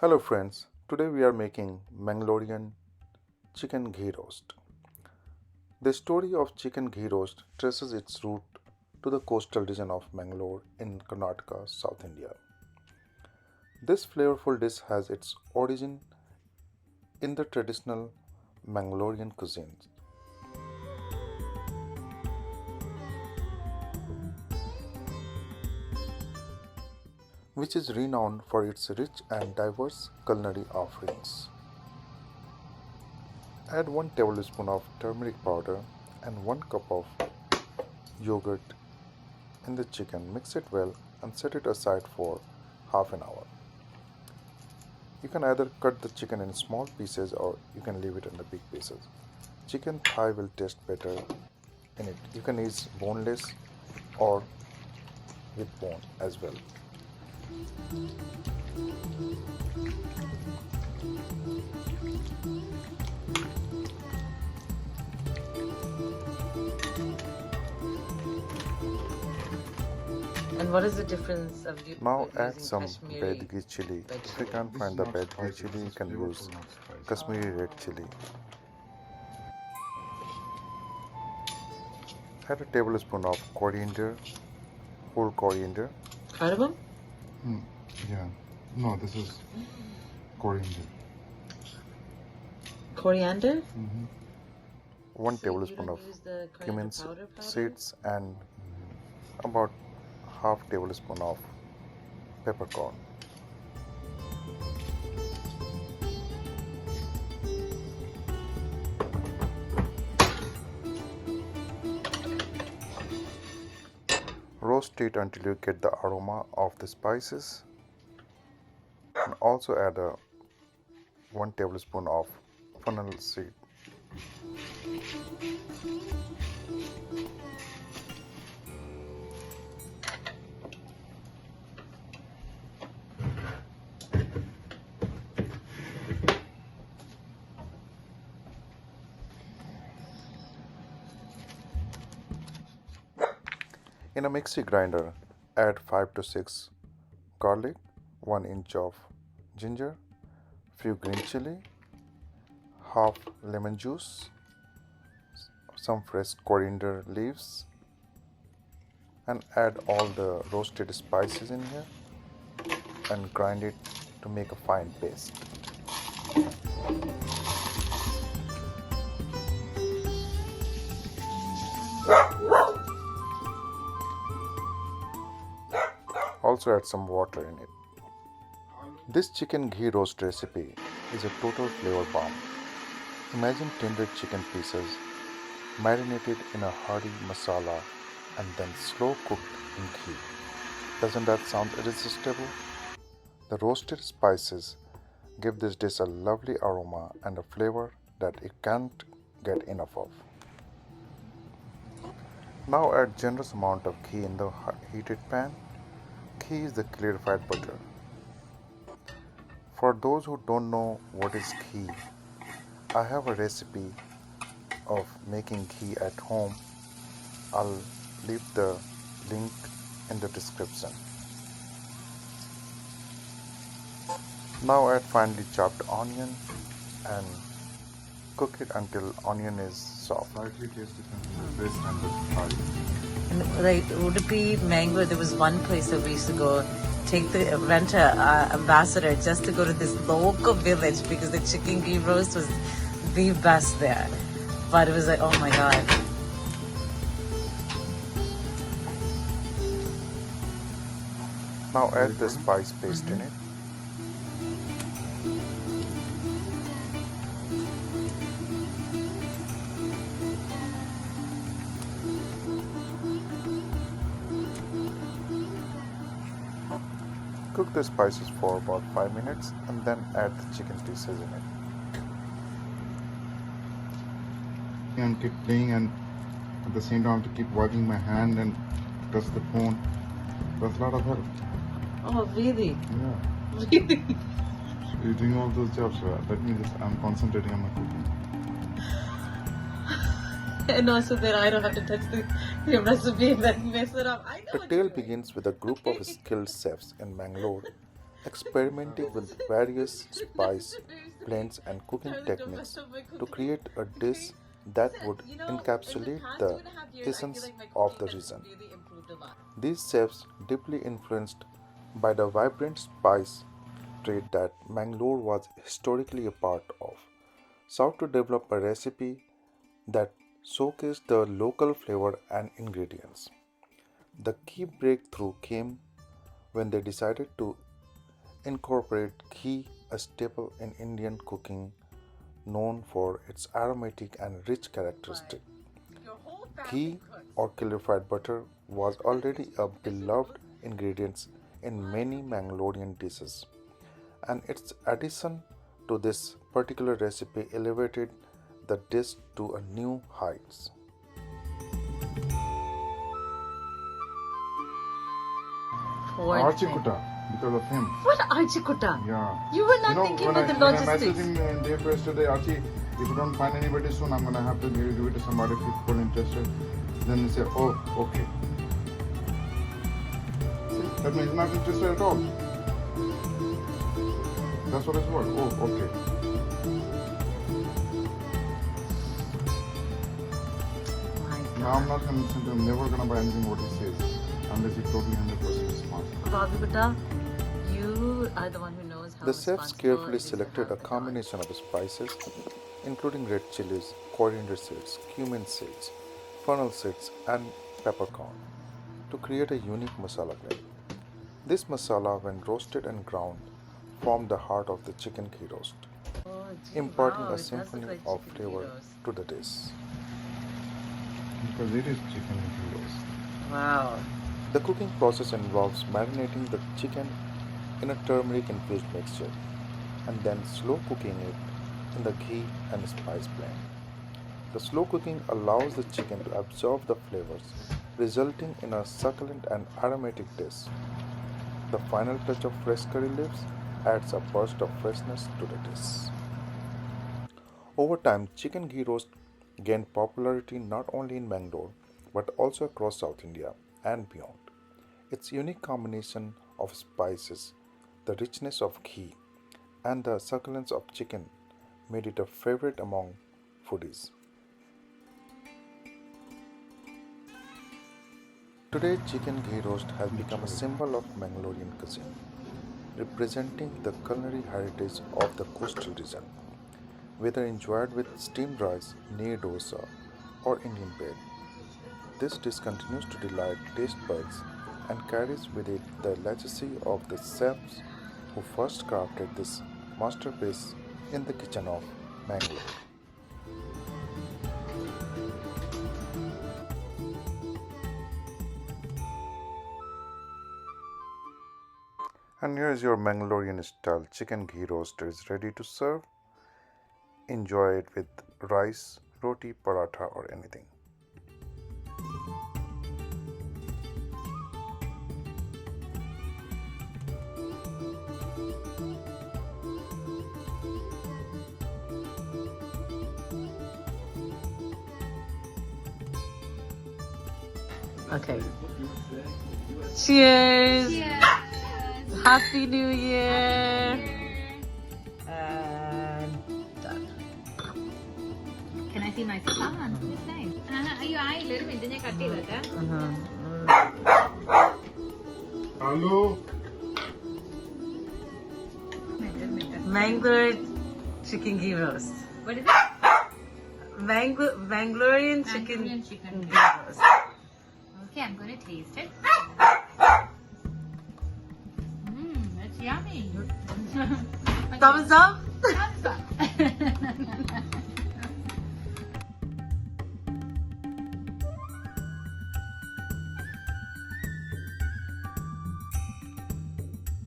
Hello friends, today we are making Mangalorean Chicken Ghee Roast. The story of Chicken Ghee Roast traces its root to the coastal region of Mangalore in Karnataka, South India. This flavorful dish has its origin in the traditional Mangalorean cuisine, which is renowned for its rich and diverse culinary offerings. Add 1 tablespoon of turmeric powder and 1 cup of yogurt in the chicken, mix it well and set it aside for half an hour. You can either cut the chicken in small pieces or you can leave it in the big pieces. Chicken thigh will taste better in it. You can use boneless or with bone as well. And what is the difference of Now add using some Kashmiri Bedgi chili. If you vegetable? can't find the Bedgi chili, you can use Kashmiri red chili. Add a tablespoon of coriander, whole coriander. Cardamom? Yeah. No, this is coriander. Coriander? 1 So you tablespoon don't of use the cumin coriander powder? seeds and about half tablespoon of peppercorn. Roast it until you get the aroma of the spices and also add a 1 tablespoon of fennel seed. In a mixie grinder, add 5 to 6 garlic, 1 inch of ginger, few green chili, half lemon juice, some fresh coriander leaves, and add all the roasted spices in here and grind it to make a fine paste. Also add some water in it. This chicken ghee roast recipe is a total flavor bomb. Imagine tender chicken pieces marinated in a hearty masala and then slow cooked in ghee. Doesn't that sound irresistible? The roasted spices give this dish a lovely aroma and a flavor that you can't get enough of. Now add generous amount of ghee in the heated pan. Ghee is the clarified butter. For those who don't know what is ghee, I have a recipe of making ghee at home. I'll leave the link in the description. Now add finely chopped onion and cook it until onion is soft. Slightly taste different from the best and the thigh. And like Udupi, Mangalore, there was one place that we used to go rent a ambassador just to go to this local village because the chicken ghee roast was the best there. But it was like, oh my god. Now add the spice paste in it. Cook the spices for about 5 minutes and then add the chicken pieces in it. And keep playing, and at the same time I have to keep wiping my hand and touch the phone. That's a lot of help. Oh really? Yeah. Really? You're doing all those jobs, so I'm concentrating on my cooking. And also that I don't have to touch your recipe and then mess it up. I know The what tale you're doing. begins with a group of skilled chefs in Mangalore experimenting with various spice blends and cooking techniques to create a dish that would encapsulate the essence of the region. These chefs, deeply influenced by the vibrant spice trade that Mangalore was historically a part of, sought to develop a recipe that showcased the local flavor and ingredients. The key breakthrough came when they decided to incorporate ghee, a staple in Indian cooking known for its aromatic and rich characteristic. Ghee or clarified butter was already a beloved ingredient in many Mangalorean dishes, and its addition to this particular recipe elevated the dish to a new heights. Archikuta, because of him. What Archikuta? Yeah. You were not thinking about the When I logistics. messaged him day first today, Archie, if you don't find anybody soon, I'm gonna have to give it to somebody if people interested. Then he said, oh, okay. See, that means he's not interested at all. That's what it's worth. Oh, okay. My Now I'm not gonna listen to him, never gonna buy anything what he says unless he totally 100% responsible. Bobby Bata, you are the one who knows how The chefs responsible carefully it is to selected have a the dog. combination of spices, including red chilies, coriander seeds, cumin seeds, fennel seeds, and peppercorn, to create a unique masala blend. This masala, when roasted and ground, formed the heart of the chicken ghee roast, Oh, gee, imparting wow, a it does look symphony like of chicken flavor gyros. to the dish. Because it is chicken ghee roast. Wow. The cooking process involves marinating the chicken in a turmeric infused mixture and then slow cooking it in the ghee and spice blend. The slow cooking allows the chicken to absorb the flavors, resulting in a succulent and aromatic dish. The final touch of fresh curry leaves adds a burst of freshness to the dish. Over time, chicken ghee roast gained popularity not only in Mangalore but also across South India and beyond. Its unique combination of spices, the richness of ghee, and the succulence of chicken made it a favorite among foodies. Today, chicken ghee roast has become a symbol of Mangalorean cuisine, representing the culinary heritage of the coastal region. Whether enjoyed with steamed rice, neer dosa, or Indian bread, this dish continues to delight taste buds and carries with it the legacy of the chefs who first crafted this masterpiece in the kitchen of Mangalore. And here is your Mangalorean style chicken ghee roast is ready to serve. Enjoy it with rice, roti, paratha, or anything. Okay. Cheers! Happy New Year! And done. Can I see myself? Ah, it's nice. അയ്യോ ആയില്ല ഒരു minute ഞാൻ cut ചെയ്തോട്ടെ Hello. Mangalore chicken ghee roast. What is it? Mangalorean chicken Mangalorean chicken ghee roast. Okay, I'm going to taste it. That's yummy. Thumbs up? Thumbs up.